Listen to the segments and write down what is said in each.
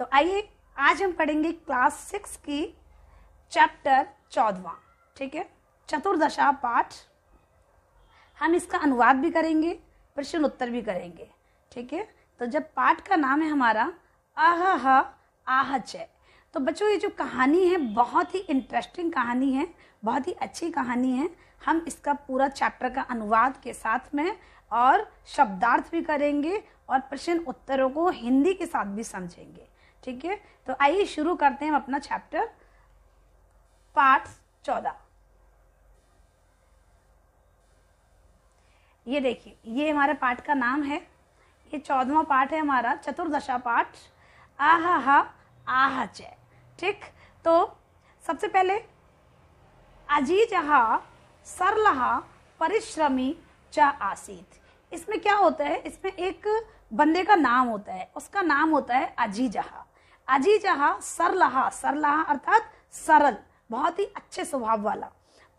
तो आइए आज हम पढ़ेंगे क्लास 6 की चैप्टर 14, ठीक है, चतुर्दशा पाठ। हम इसका अनुवाद भी करेंगे, प्रश्न उत्तर भी करेंगे, ठीक है। तो जब पाठ का नाम है हमारा आह आहच है, तो बच्चों ये जो कहानी है बहुत ही इंटरेस्टिंग कहानी है, बहुत ही अच्छी कहानी है। हम इसका पूरा चैप्टर का अनुवाद के साथ में और शब्दार्थ भी करेंगे और प्रश्न उत्तरों को हिंदी के साथ भी समझेंगे, ठीक है। तो आइए शुरू करते हैं अपना चैप्टर पाठ 14। ये देखिए, ये हमारे पाठ का नाम है, ये 14वां पाठ है हमारा, चतुर्दशा पाठ आह आहच है, ठीक। तो सबसे पहले अजीजहा सरलहा परिश्रमी च आसीत। इसमें क्या होता है, इसमें एक बंदे का नाम होता है, उसका नाम होता है अजीजहा। अजीजहा सरलहा, सरलहा अर्थात सरल, बहुत ही अच्छे स्वभाव वाला।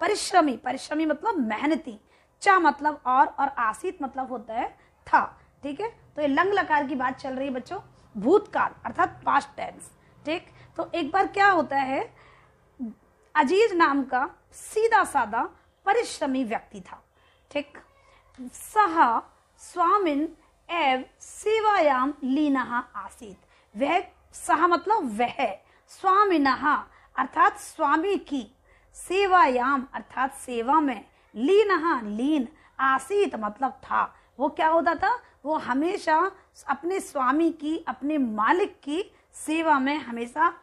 परिश्रमी, परिश्रमी मतलब मेहनती। चा मतलब और आसीत मतलब होता है था, ठीक है। तो ये लंग लकार की बात चल रही है बच्चों, भूतकाल अर्थात पास्ट टेंस, ठीक। तो एक बार क्या होता है, अजीज नाम का सीधा साधा परिश्रमी व्यक्ति था, ठीक। सह स्वामिन एव सेवायाम लीनहा आसीत। वह, सह मतलब वह, स्वामिनः अर्थात स्वामी की, सेवायाम अर्थात सेवा में, लीनहा लीन, आसीत मतलब था। वो क्या होता था, वो हमेशा अपने स्वामी की, अपने मालिक की सेवा में हमेशा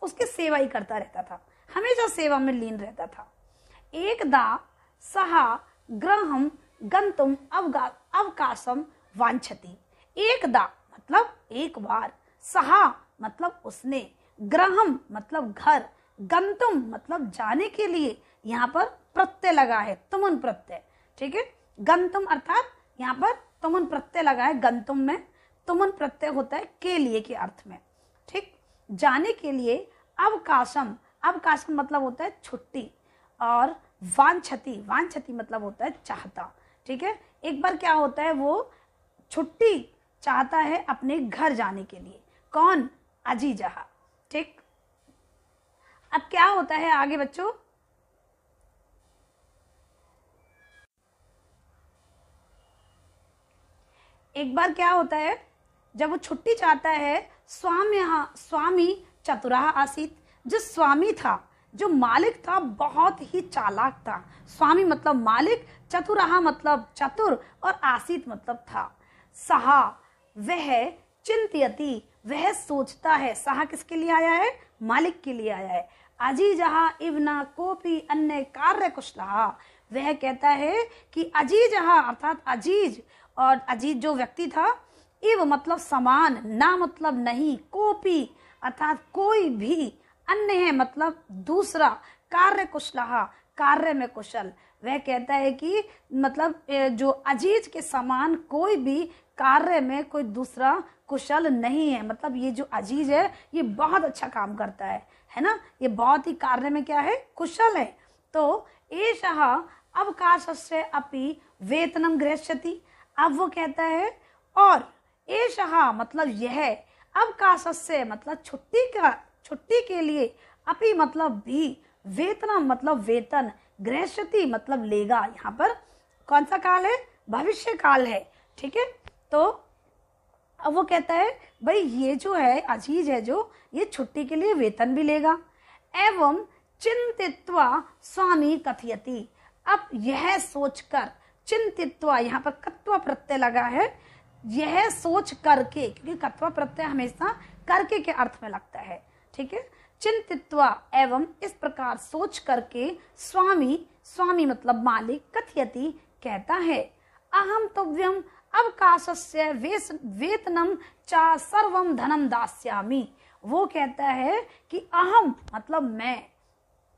उसकी सेवा ही करता रहता था, हमेशा सेवा में लीन रहता था। एकदा सहा गृहम गंतुम अवकाशम वांछति। एकदा मतलब एक बार, सहा मतलब उसने, गृहम मतलब घर, गंतुम मतलब जाने के लिए, यहाँ पर प्रत्यय लगा है, तुमुन प्रत्यय, ठीक है। गंतुम अर्थात यहाँ पर तुमुन प्रत्यय लगा है, गंतुम में तुमुन प्रत्यय होता है के लिए के अर्थ में, ठीक। जाने के लिए, अवकाशम, अवकाशम मतलब होता है छुट्टी, और वांछति, वांछति मतलब होता है चाहता, ठीक है। एक बार क्या होता है, वो छुट्टी चाहता है अपने घर जाने के लिए। कौन? अजीजहा, ठीक। अब क्या होता है आगे बच्चों, एक बार क्या होता है, जब वो छुट्टी चाहता है, स्वामी चतुराह आसीत। जो स्वामी था, जो मालिक था, बहुत ही चालाक था। स्वामी मतलब मालिक, चतुराह मतलब चतुर, और आसीत मतलब था। सहा वह, चिंतयति वह सोचता है। सहा किसके लिए आया है? मालिक के लिए आया है। अजीजहा इवना कोपी अन्य कार्य कुशलहा। वह कहता है कि अजीजहा अर्थात अजीज, और अजीज जो व्यक्ति था, इव मतलब समान, ना मतलब नहीं, कोपी अर्थात कोई भी, अन्य है मतलब दूसरा, कार्य कुशलहा कार्य में कुशल। वह कहता है कि मतलब जो अजीज के समान कोई भी कार्य में कोई दूसरा कुशल नहीं है। मतलब ये जो अजीज है ये बहुत अच्छा काम करता है ना, ये बहुत ही कार्य में क्या है, कुशल है। तो एषः अवकाशस्य अपि वेतनम गृह्यति। अब वो कहता है, और एषः मतलब यह, अवकाशस्य मतलब छुट्टी के लिए, अपि मतलब भी, वेतनम मतलब वेतन, गृह्यति मतलब लेगा। यहाँ पर कौन सा काल है? भविष्य काल है, ठीक है। तो अब वो कहता है भाई ये जो है अजीज है, जो ये छुट्टी के लिए वेतन भी लेगा। एवं चिंतित्वा स्वामी कथयति। अब यह सोचकर, चिंतित्वा यहाँ पर कत्वा प्रत्यय लगा है, यह सोच करके, क्योंकि कत्वा प्रत्यय हमेशा करके के अर्थ में लगता है, ठीक है। चिंतित्वा एवं इस प्रकार सोच करके, स्वामी, स्वामी मतलब मालिक, कथयति कहता है, अहम तुभ्यम अवकाशस्य वेतनम चा सर्वम धनम दास्यामि। वो कहता है कि अहम मतलब मैं,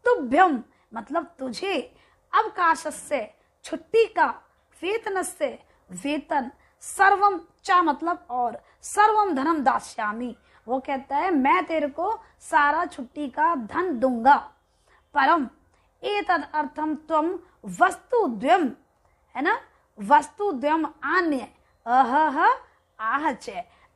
तुभ्यम मतलब तुझे, अवकाशस्य छुट्टी का, वेतनस्य वेतन, सर्वम चा मतलब और, सर्वम धनम दास्यामि। वो कहता है मैं तेरे को सारा छुट्टी का धन दूंगा। परम एतद अर्थम त्वम वस्तुद्वयम, है ना, वस्तुद्वयम आन्य अहह आहच।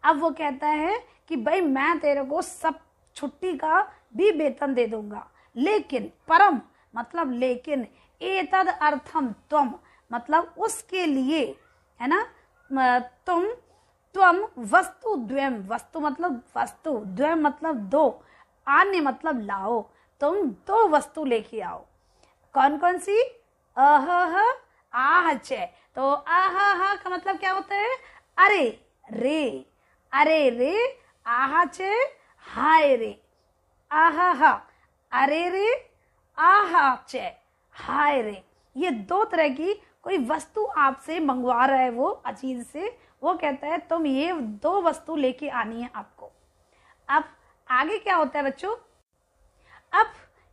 अब वो कहता है कि भाई मैं तेरे को सब छुट्टी का भी वेतन दे दूंगा, लेकिन परम मतलब लेकिन, एतद अर्थम त्वम मतलब उसके लिए, है ना, त्वम वस्तु द्वयम, वस्तु मतलब वस्तु, द्वयम मतलब दो, आन्य मतलब लाओ, तुम दो वस्तु लेके आओ। कौन कौन सी? अह आह चे। तो आह का मतलब क्या होता है? अरे रे, अरे रे, आह चे हाय रे, आह अरे रे, आह चे हाय रे। ये दो तरह की कोई वस्तु आपसे मंगवा रहा है वो अजीज से, वो कहता है तुम ये दो वस्तु लेके आनी है आपको। अब आगे क्या होता है बच्चों? अब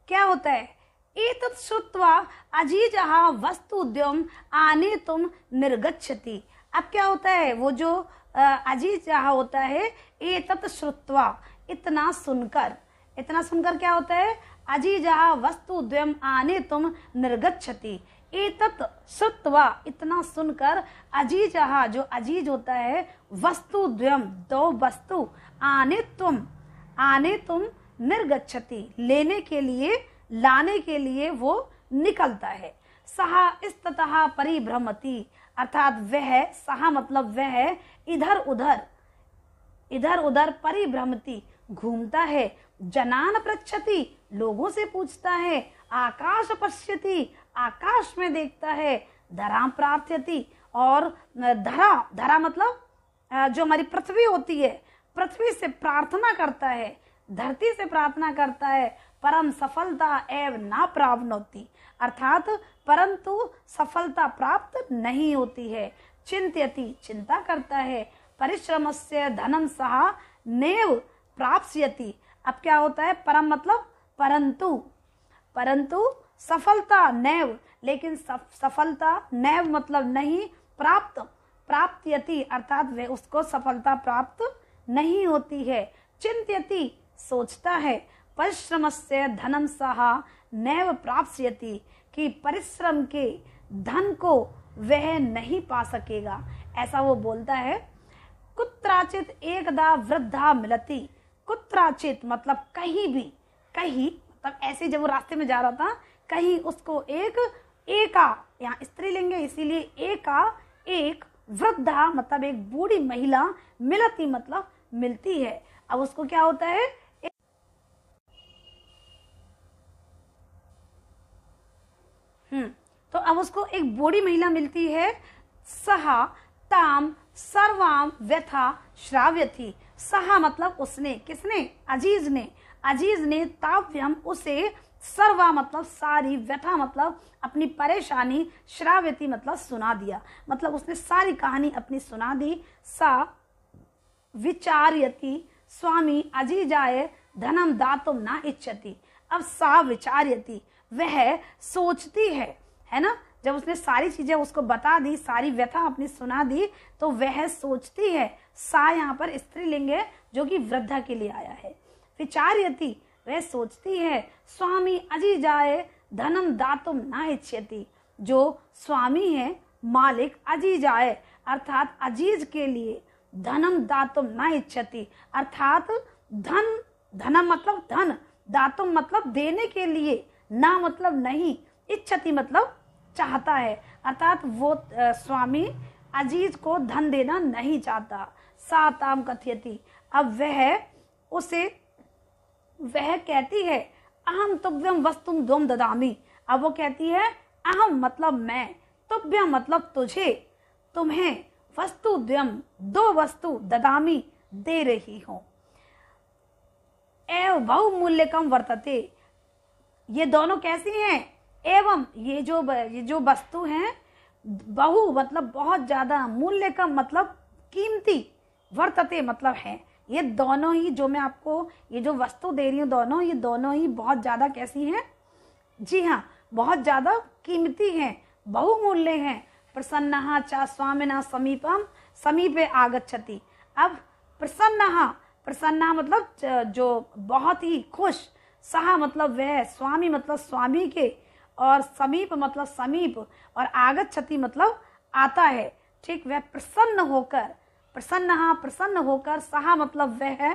क्या होता है? एतत् श्रुत्वा अजीजः वस्तुद्वयम् आनेतुं निर्गच्छति। अब क्या होता है? वो जो अजीजः होता है, एतत् श्रुत्वा इतना सुनकर, इतना सुनकर क्या होता है? अजीजः वस्तुद्वयम् आनेतुं निर्गच्छति। एतत् श्रुत्वा इतना सुनकर, अजीजः जो अजीज होता है, वस्तुद्वयम् दो वस्तु, आनेतुं निर्गच्छति लेने के लिए, लाने के लिए वो निकलता है। सहा इस्ततः परिभ्रमति अर्थात वह, सहा मतलब वह, इधर उधर परिभ्रमति घूमता है, जनान पृच्छति लोगों से पूछता है, आकाश पश्यति आकाश में देखता है, धरा प्रार्थयति और धरा मतलब जो हमारी पृथ्वी होती है, पृथ्वी से प्रार्थना करता है, धरती से प्रार्थना करता है, परम सफलता एव ना प्राप्नोति अर्थात परंतु सफलता प्राप्त नहीं होती है। चिंत्यति चिंता करता है, परिश्रमस्य धनम सहा नेव प्राप्स्यति। अब क्या होता है? परम मतलब परंतु सफलता नैव, लेकिन सफलता नैव मतलब नहीं, प्राप्त्यति अर्थात वे उसको सफलता प्राप्त नहीं होती है। चिंत्यति सोचता है, परिश्रमस्य धनम सहा नैव प्राप्स्यति कि परिश्रम के धन को वह नहीं पा सकेगा, ऐसा वो बोलता है। कुत्राचित एकदा वृद्धा मिलती, कुत्राचित मतलब कहीं भी, कहीं मतलब ऐसे जब वो रास्ते में जा रहा था, कहीं उसको एका यहाँ स्त्रीलिंग है इसीलिए एक वृद्धा मतलब एक बूढ़ी महिला, मिलती मतलब मिलती है। अब उसको क्या होता है? तो अब उसको एक बूढ़ी महिला मिलती है। सहा ताम सर्वाम व्यथा श्राव्यथी। सहा मतलब उसने, किसने? अजीज ने ताव्यम उसे, सर्वा मतलब सारी, व्यथा मतलब अपनी परेशानी, श्राव्यति मतलब सुना दिया, मतलब उसने सारी कहानी अपनी सुना दी। सा विचार्यति स्वामी अजीजाय धनम दातुम ना इच्छति। अब सा विचार्यति वह सोचती है ना, जब उसने सारी चीजें उसको बता दी, सारी व्यथा अपनी सुना दी, तो वह सोचती है। सा यहाँ पर स्त्रीलिंग है जो कि वृद्धा के लिए आया है। विचार्यति वह सोचती है, स्वामी अजीजाय धनम दातुम ना इच्छति जो स्वामी है, मालिक अजीजाय अर्थात अजीज के लिए, धनम दातुम ना इच्छति अर्थात धनम मतलब धन, दातुम मतलब देने के लिए, ना मतलब नहीं, इच्छति मतलब चाहता है, अर्थात वो स्वामी अजीज को धन देना नहीं चाहता। साताम कथयति अब वह कहती है, अहम तुभ्यम वस्तुम द्वम ददामी। अब वो कहती है अहम मतलब मैं, तुभ्यम मतलब तुझे, तुम्हें, वस्तु द्वयम दो वस्तु, ददामी दे रही हूं। एव बहुमूल्यकम वर्तते ये दोनों कैसी हैं? एवं ये जो वस्तु हैं, बहु मतलब बहुत ज्यादा, मूल्यकम मतलब कीमती, वर्तते मतलब है, ये दोनों ही जो मैं आपको ये जो वस्तु दे रही हूँ दोनों, ये दोनों ही बहुत ज्यादा कैसी हैं? जी हाँ, बहुत ज्यादा कीमती हैं, बहुमूल्य हैं। प्रसन्नः च स्वामिनः समीपम समीपे आगच्छति। अब प्रसन्नः मतलब जो बहुत ही खुश, सहा मतलब वह, स्वामी मतलब स्वामी के, और समीप मतलब समीप, और आगच्छति मतलब आता है। ठीक, वह प्रसन्न होकर प्रसन्न, प्रसन्न होकर, सहा मतलब वह है,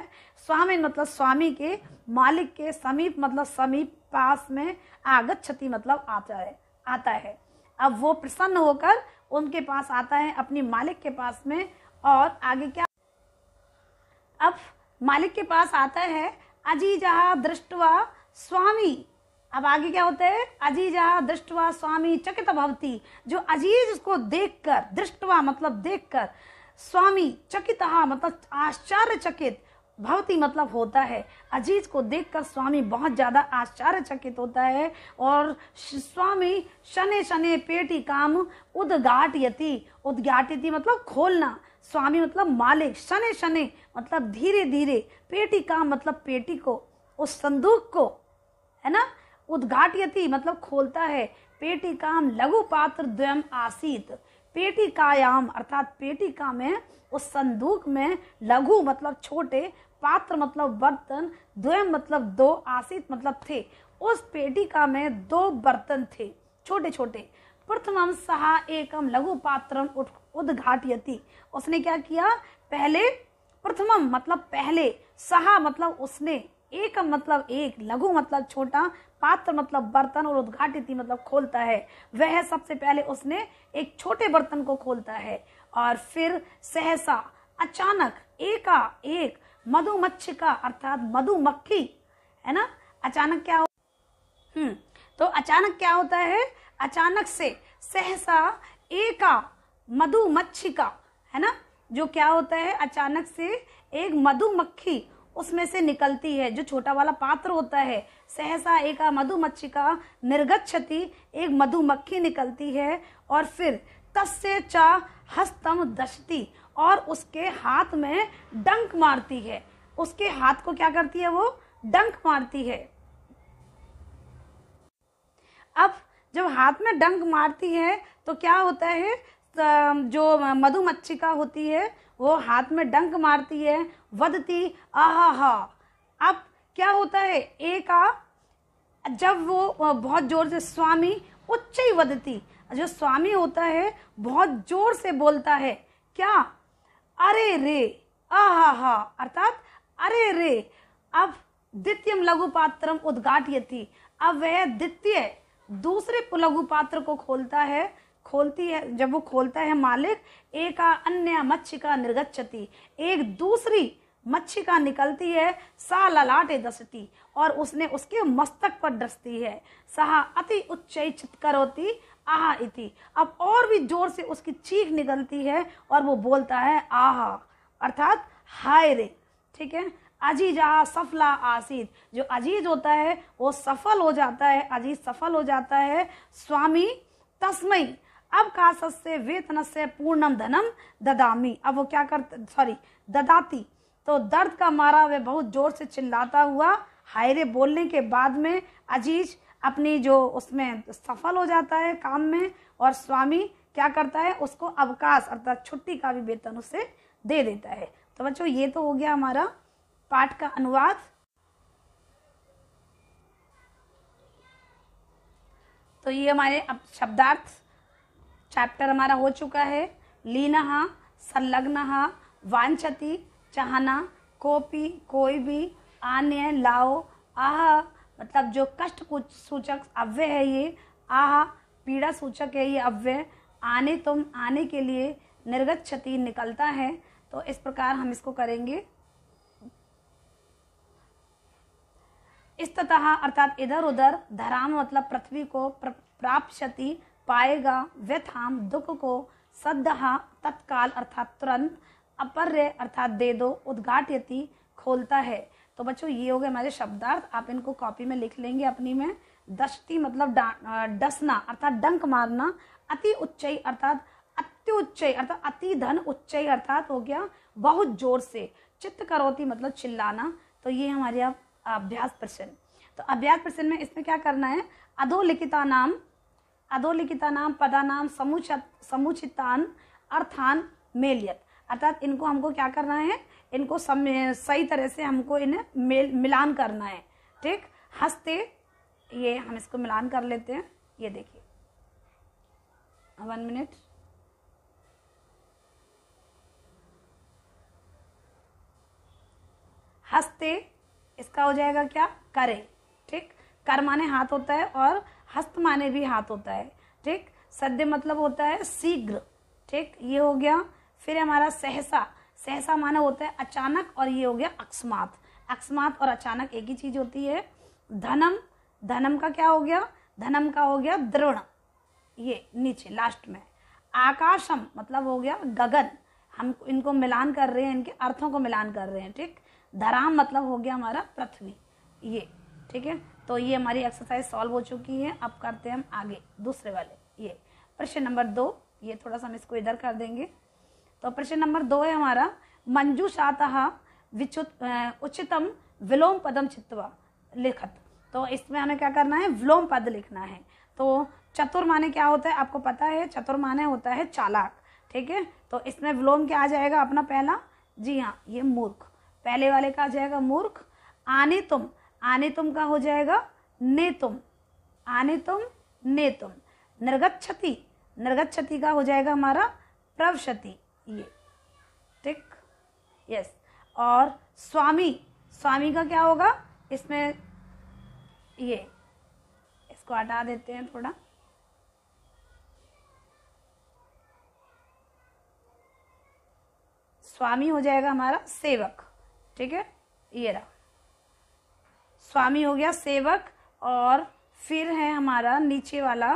स्वामी मतलब स्वामी के, मालिक के, समीप मतलब समीप, पास में, आगच्छति मतलब आता है। अब वो प्रसन्न होकर उनके पास आता है, अपनी मालिक के पास में। और आगे क्या, अब मालिक के पास आता है, अजीजहा दृष्टवा स्वामी। अब आगे क्या होता है, अजीजहा दृष्टवा स्वामी चकित भवति, जो अजीज को देखकर, दृष्टवा मतलब देखकर, स्वामी चकितहा मतलब आश्चर्यचकित, भवति मतलब होता है, अजीज को देखकर स्वामी बहुत ज्यादा आश्चर्यचकित होता है। और स्वामी शने शने पेटी काम उद्घाटयति, उद्घाटयति मतलब खोलना, स्वामी मतलब मालिक, शने शने मतलब धीरे धीरे, पेटी काम मतलब पेटी को, उस संदूक को, है ना, उद्घाटयति मतलब खोलता है। पेटी काम लघु पात्र द्वयम आसीत, पेटिकायाम अर्थात पेटिका में, उस संदूक में, लघु मतलब छोटे, पात्र मतलब बर्तन, द्वयम मतलब दो, आसीत मतलब थे, उस पेटिका में दो बर्तन थे छोटे छोटे। प्रथमम सहा एकम लघु पात्रम उद्घाटयति, उसने क्या किया, पहले, प्रथमम मतलब पहले, सहा मतलब उसने, एकम मतलब एक, लघु मतलब छोटा, पात्र मतलब बर्तन, और उद्घाटित मतलब खोलता है। वह सबसे पहले उसने एक छोटे बर्तन को खोलता है, और फिर सहसा अचानक, एका एक, मधुमक्षिका अर्थात मधुमक्खी, है ना, अचानक क्या हो, तो अचानक क्या होता है, अचानक से, सहसा एका मधुमक्षिका, है ना, जो क्या होता है, अचानक से एक मधुमक्खी उसमें से निकलती है, जो छोटा वाला पात्र होता है। सहसा एका मधुमक्षिका निर्गच्छति, एक मधुमक्खी निकलती है, और फिर तस्य चा हस्तम दशति, और उसके हाथ में डंक मारती है, उसके हाथ को क्या करती है, वो डंक मारती है। अब जब हाथ में डंक मारती है तो क्या होता है, जो मधुमक्षिका होती है वो हाथ में डंक मारती है, वदती आहा। अब क्या होता है, एक जब वो बहुत जोर से, स्वामी उच्च वदती, जो स्वामी होता है बहुत जोर से बोलता है, क्या, अरे रे, आहा अर्थात अरे रे। अब द्वितीयम लघु पात्रम उद्घाटयति, अब वह द्वितीय दूसरे लघु पात्र को खोलती है, जब वो खोलता है मालिक, एक अन्य मच्छिका निर्गच्छति, एक दूसरी मच्छिका निकलती है, सा ललाटे दसती, और उसने उसके मस्तक पर डसती है। सहा अति उच्च चित्करोति आहा इति, अब और भी जोर से उसकी चीख निकलती है और वो बोलता है आहा अर्थात हाय रे, ठीक है। अजीजा सफला आसीत, जो अजीज होता है वो सफल हो जाता है, अजीज सफल हो जाता है। स्वामी तस्मई अब का से वेतन से पूर्णम धनम ददामी, अब वो क्या करता, ददाती, तो दर्द का मारा वे बहुत जोर से चिल्लाता हुआ हाय रे बोलने के बाद में अजीज अपनी जो उसमें सफल हो जाता है काम में, और स्वामी क्या करता है, उसको अवकाश अर्थात छुट्टी का भी वेतन उसे दे देता है। तो बच्चों ये तो हो गया हमारा पाठ का अनुवाद। तो ये हमारे अब शब्दार्थ चैप्टर हमारा हो चुका है। लीनहा, संलग्नहा, वांछति चाहना, कोपी कोई भी, आने लाओ, आह मतलब जो कष्ट सूचक अव्यय है ये, आह पीड़ा सूचक है ये अव्यय, आने तुम आने के लिए, निर्गच्छति निकलता है। तो इस प्रकार हम इसको करेंगे। इस ततः अर्थात इधर उधर, धराम मतलब पृथ्वी को, प्राप्स्यति पाएगा, व्यथाम दुख को, सद्दहा तत्काल अर्थात तुरंत, अपर्य अर्थात दे दो, उद्घाटयति खोलता है। तो बच्चों ये हो गए हमारे शब्दार्थ, आप इनको कॉपी में लिख लेंगे अपनी में। दशती मतलब डसना अर्थात डंक मारना, अति उच्चई अर्थात अति उच्चई अर्थात अति धन, उच्चई अर्थात हो गया बहुत जोर से, चित्त करोति मतलब चिल्लाना। तो ये हमारे अब अभ्यास प्रश्न। तो अभ्यास प्रश्न में इसमें क्या करना है, अधोलिखिता नाम पदानाम समुचितान अर्थान मेलियत, अर्थात इनको हमको क्या करना है, इनको सही तरह से हमको इन्हें मिलान करना है, ठीक। हंसते, ये हम इसको मिलान कर लेते हैं, ये देखिए 1 मिनट। हस्ते, इसका हो जाएगा क्या, करे। ठीक, कर माने हाथ होता है और हस्त माने भी हाथ होता है। ठीक, सद्य मतलब होता है शीघ्र। ठीक, ये हो गया। फिर हमारा सहसा, सहसा माने होता है अचानक, और ये हो गया अकस्मात। अकस्मात और अचानक एक ही चीज होती है। धनम, धनम का क्या हो गया, धनम का हो गया द्रवण, ये नीचे लास्ट में। आकाशम मतलब हो गया गगन, हम इनको मिलान कर रहे हैं, इनके अर्थों को मिलान कर रहे हैं। ठीक, धराम मतलब हो गया हमारा पृथ्वी, ये। ठीक है, तो ये हमारी एक्सरसाइज सॉल्व हो चुकी है। अब करते हैं हम आगे दूसरे वाले, ये प्रश्न नंबर 2। ये थोड़ा सा हम इसको इधर कर देंगे। तो प्रश्न नंबर 2 है हमारा, मंजूषातः उचितम विलोम पदम चित्वा लिखत। तो इसमें हमें क्या करना है, विलोम पद लिखना है। तो चतुर माने क्या होता है, आपको पता है, चतुर माने होता है चालाक। ठीक है, तो इसमें विलोम क्या आ जाएगा अपना पहला, जी हाँ, ये मूर्ख, पहले वाले का आ जाएगा मूर्ख। आने तुम, आने तुम का हो जाएगा ने तुम, आने तुम ने तुम। निर्गच्छति, निर्गच्छति का हो जाएगा हमारा प्रवशति, ये। ठीक, यस। और स्वामी, स्वामी का क्या होगा, इसमें ये, इसको हटा देते हैं थोड़ा। स्वामी हो जाएगा हमारा सेवक। ठीक है, ये रहा, स्वामी हो गया सेवक। और फिर है हमारा नीचे वाला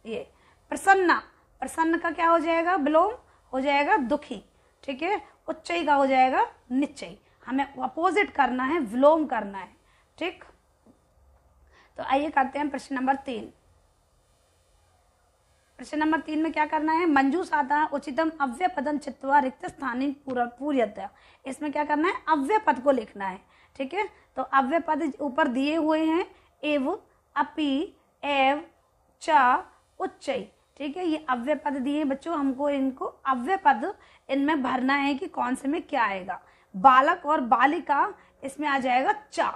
ये प्रसन्ना, प्रसन्न का क्या हो जाएगा, विलोम हो जाएगा दुखी। ठीक है, उच्चई का हो जाएगा निश्चय, हमें अपोजिट करना है, विलोम करना है। ठीक, तो आइए करते हैं प्रश्न नंबर 3। प्रश्न नंबर 3 में क्या करना है, मंजूषातः उचितम अव्यय पदम चित्वा रिक्त स्थानी पूर्यतः। इसमें क्या करना है, अव्यय पद को लिखना है। ठीक है, तो अव्यय पद ऊपर दिए हुए हैं, एव, अपि, एव, च, उच्चय। ठीक है, ये अव्यय पद दिए बच्चों, हमको इनको अव्यय पद इनमें भरना है कि कौन से में क्या आएगा। बालक और बालिका, इसमें आ जाएगा चा।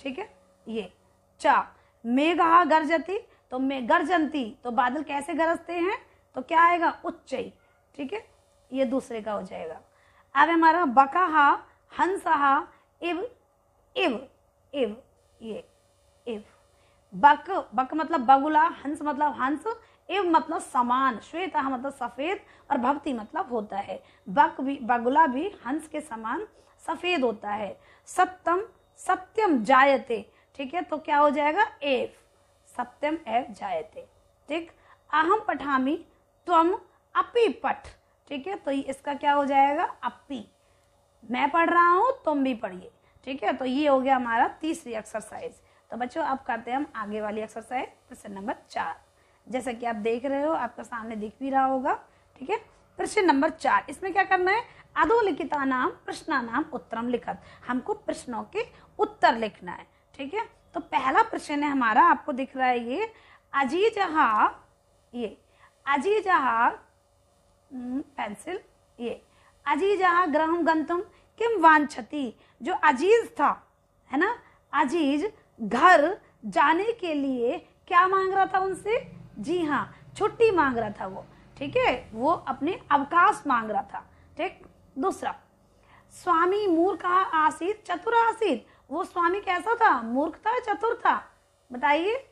ठीक है, ये चा। मेघा गर्जती, तो में गर्जंती, तो बादल कैसे गरजते हैं, तो क्या आएगा, उच्चई। ठीक है, ये दूसरे का हो जाएगा। अब हमारा बकाहा, हंसहा, इव, इव, इव, ये इव। बक, बक मतलब बगुला, हंस मतलब हंस, इव मतलब समान, श्वेता मतलब सफेद, और भक्ति मतलब होता है। बक भी, बगुला भी हंस के समान सफेद होता है। सत्यम, सत्यम जायते। ठीक है, तो क्या हो जाएगा, एव, सत्यम एव जायते। ठीक, अहम पठामी, त्वम अपि पठ। ठीक है, तो इसका क्या हो जाएगा, अपि, मैं पढ़ रहा हूं, तुम भी पढ़िए। ठीक है, तो ये हो गया हमारा तीसरी एक्सरसाइज। तो बच्चों अब करते हैं हम आगे वाली एक्सरसाइज, प्रश्न नंबर 4। जैसा कि आप देख रहे हो, आपका सामने दिख भी रहा होगा। ठीक है, प्रश्न नंबर 4, इसमें क्या करना है, अधोलिखिता नाम प्रश्ना नाम उत्तरम लिखत। हमको प्रश्नों के उत्तर लिखना है। ठीक है, तो पहला प्रश्न है हमारा, आपको दिख रहा है ये, अजीजहा, ये अजीजहा, पेंसिल, ये अजीजहा गृहम गंतुम किम वांछति। जो अजीज था, है ना, अजीज घर जाने के लिए क्या मांग रहा था उनसे, जी हाँ, छुट्टी मांग रहा था वो। ठीक है, वो अपने अवकाश मांग रहा था। ठीक, दूसरा, स्वामी मूर्ख आसीत चतुर आसीत। वो स्वामी कैसा था, मूर्ख था चतुर था, बताइए।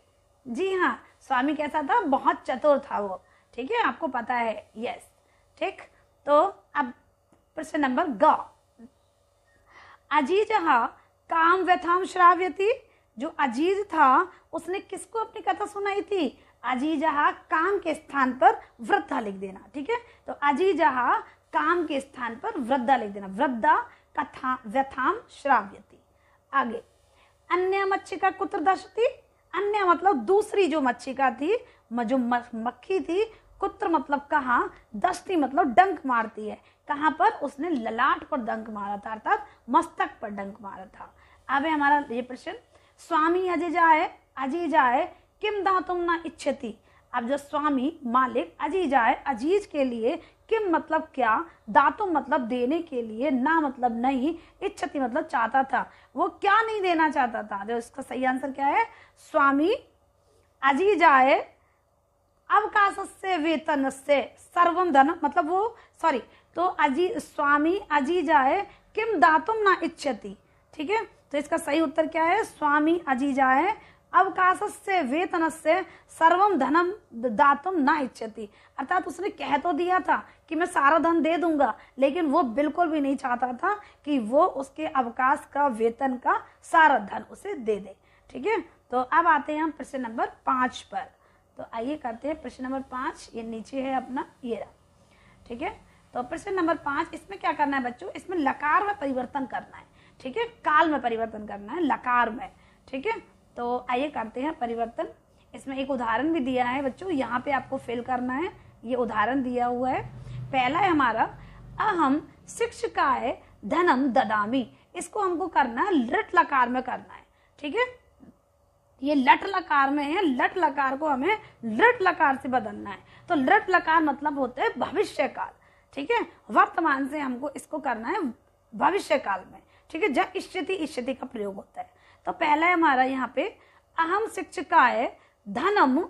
जी हाँ, स्वामी कैसा था, बहुत चतुर था वो। ठीक है, आपको पता है, यस। ठीक, तो अब प्रश्न नंबर ग, अजीजहा काम व्यथाम श्राव्यति। जो अजीज था उसने किसको अपनी कथा सुनाई थी, अजीजहा काम के स्थान पर वृद्धा लिख देना। ठीक है, तो अजीजहा काम के स्थान पर वृद्धा लिख देना, वृद्धा कथा व्यथाम श्राव्यति। आगे, अन्य मच्छिका कुत्र दशती। अन्य मतलब दूसरी जो मच्छिका थी, जो मक्खी थी, कुत्र मतलब कहाँ, दशती मतलब डंक मारती है, कहाँ पर, उसने ललाट पर डंक मारा था, अर्थात मस्तक पर डंक मारा था। अब है हमारा ये प्रश्न, स्वामी अजीजाए, अजीजाए किम दातुम न इच्छति। अब जो स्वामी मालिक अजीजाए, अजीज के लिए, किम मतलब क्या, दातुम मतलब देने के लिए, ना मतलब नहीं, इच्छति मतलब चाहता था, वो क्या नहीं देना चाहता था। जो इसका सही आंसर क्या है, स्वामी अजीजाए अवकाश से वेतन से सर्वम धन, मतलब वो, सॉरी, तो स्वामी अजीजाय किम दातुम ना इच्छति, ठीक है। तो इसका सही उत्तर क्या है, स्वामी अजीजाय अवकाशस्य वेतनस्य सर्वम धनम दातुम ना इच्छति। अर्थात उसने कह तो दिया था कि मैं सारा धन दे दूंगा, लेकिन वो बिल्कुल भी नहीं चाहता था कि वो उसके अवकाश का वेतन का सारा धन उसे दे दे, ठीक है। तो अब आते हैं हम प्रश्न नंबर 5 पर। तो आइए करते हैं प्रश्न नंबर 5। ये नीचे है अपना ये रहा, ठीक है। तो प्रश्न नंबर 5, इसमें क्या करना है बच्चों, इसमें लकार में परिवर्तन करना है, ठीक है। काल में परिवर्तन करना है, लकार में, ठीक है। तो आइए करते हैं परिवर्तन। इसमें एक उदाहरण भी दिया है बच्चों, यहाँ पे आपको फिल करना है। ये उदाहरण दिया हुआ है। पहला है हमारा अहम शिक्षकाय धनम ददामी। इसको हमको करना है लट लकार में करना है, ठीक है। ये लट लकार में है, लट लकार को हमें लट लकार से बदलना है। तो लट लकार मतलब होता है भविष्य काल, ठीक है। वर्तमान से हमको इसको करना है भविष्य काल में, ठीक है, जब स्थिति का प्रयोग होता है। तो पहला है हमारा यहाँ पे अहम शिक्षकाय धनम,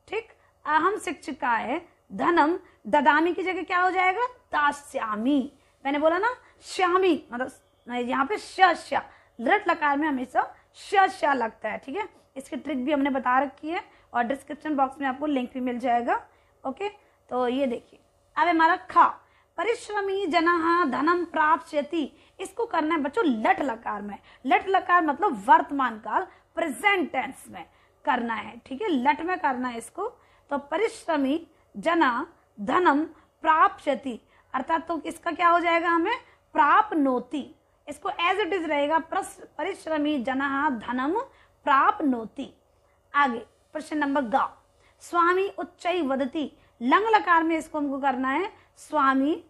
ठीक, अहम शिक्षकाय धनम ददामी की जगह क्या हो जाएगा, दास्यामी। मैंने बोला ना श्यामी, मतलब यहाँ पे श्या लट लकार में हमेशा श्या लगता है, ठीक है। इसकी ट्रिक भी हमने बता रखी है और डिस्क्रिप्शन बॉक्स में आपको लिंक भी मिल जाएगा, ओके। तो ये देखिए अब हमारा खा परिश्रमी जनः धनम प्राप्स्यति। इसको करना है बच्चों लट लकार में। लट लकार मतलब वर्तमान काल, प्रेजेंट टेंस में करना है, ठीक है, लट में करना है इसको। तो परिश्रमी जना धनम प्राप्स्यति, अर्थात तो इसका क्या हो जाएगा हमें प्राप्नोति। इसको एज इट इज रहेगा, परिश्रमी जनः धनम प्राप्नोति। आगे प्रश्न नंबर ग, स्वामी उच्चई वदति। लंग लकार में इसको हमको करना है स्वामी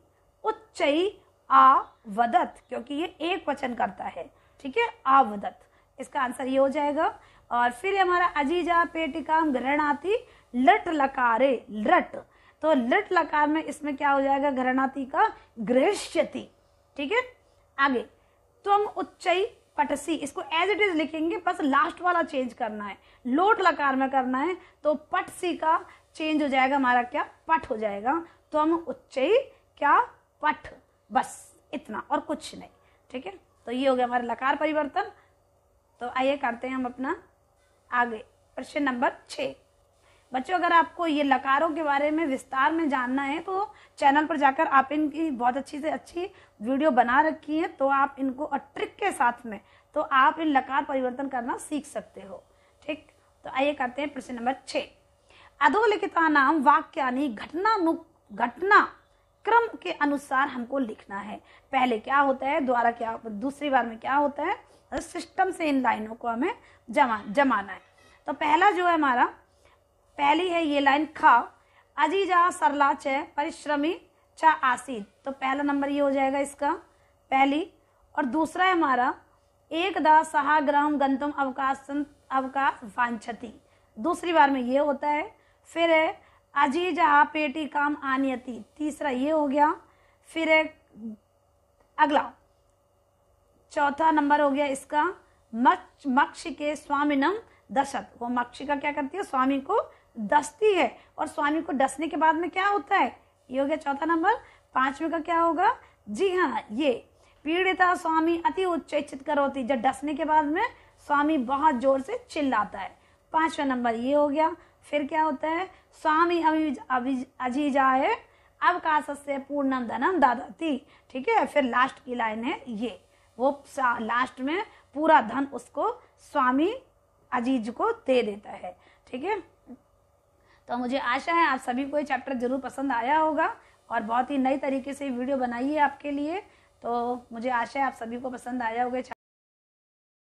उच्चई आवदत, क्योंकि ये एक वचन करता है, ठीक है, आवदत। इसका आंसर ये हो जाएगा। और फिर हमारा अजीजा पेटिकाम ग्रहणाति लट लकारे, लट, तो लट लकार में इसमें क्या हो जाएगा ग्रहणाति का गृह्यति, ठीक है। आगे तुम उच्चई पटसी, इसको एज इट इज लिखेंगे, बस लास्ट वाला चेंज करना है, लोट लकार में करना है। तो पटसी का चेंज हो जाएगा हमारा क्या पट हो जाएगा। तो हम उच्चई क्या पट, बस इतना और कुछ नहीं, ठीक है। तो ये हो गया हमारा लकार परिवर्तन। तो आइए करते हैं हम अपना आगे प्रश्न नंबर 6। बच्चों अगर आपको ये लकारों के बारे में विस्तार में जानना है तो चैनल पर जाकर आप इनकी बहुत अच्छी से अच्छी वीडियो बना रखी है, तो आप इनको और ट्रिक के साथ में तो आप इन लकार परिवर्तन करना सीख सकते हो, ठीक। तो आइए करते हैं प्रश्न नंबर 6। अधोलिखिता नाम वाक्यानि घटना क्रम के अनुसार हमको लिखना है। पहले क्या होता है, द्वारा क्या, दूसरी बार में क्या होता है, सिस्टम से इन लाइनों को हमें जमाना है। तो पहला जो है हमारा, पहली है ये लाइन खा अजीजा सरला च परिश्रमी च आसीत। तो पहला नंबर ये हो जाएगा इसका पहली। और दूसरा है हमारा एकदा सहाग्रहम गंतुम अवकाश वांछति, दूसरी बार में ये होता है। फिर है अजीजा पेटी काम आनियति, तीसरा ये हो गया। फिर है अगला चौथा नंबर हो गया इसका मक्षी के स्वामिनम दशत, वो मक्षी का क्या करती है, स्वामी को डसती है, और स्वामी को डसने के बाद में क्या होता है, ये हो गया चौथा नंबर। पांचवें का क्या होगा, जी हाँ ये पीड़िता स्वामी अति उच्चैचित करोती, जब डसने के बाद में स्वामी बहुत जोर से चिल्लाता है, पांचवा नंबर ये हो गया। फिर क्या होता है, स्वामी अजीजाए अवकाशस्य पूर्णम धनम दादती, ठीक है। फिर लास्ट की लाइन है ये, वो लास्ट में पूरा धन उसको स्वामी अजीज को दे देता है, ठीक है। तो मुझे आशा है आप सभी को ये चैप्टर जरूर पसंद आया होगा और बहुत ही नई तरीके से वीडियो बनाई है आपके लिए। तो मुझे आशा है आप सभी को पसंद आया होगा।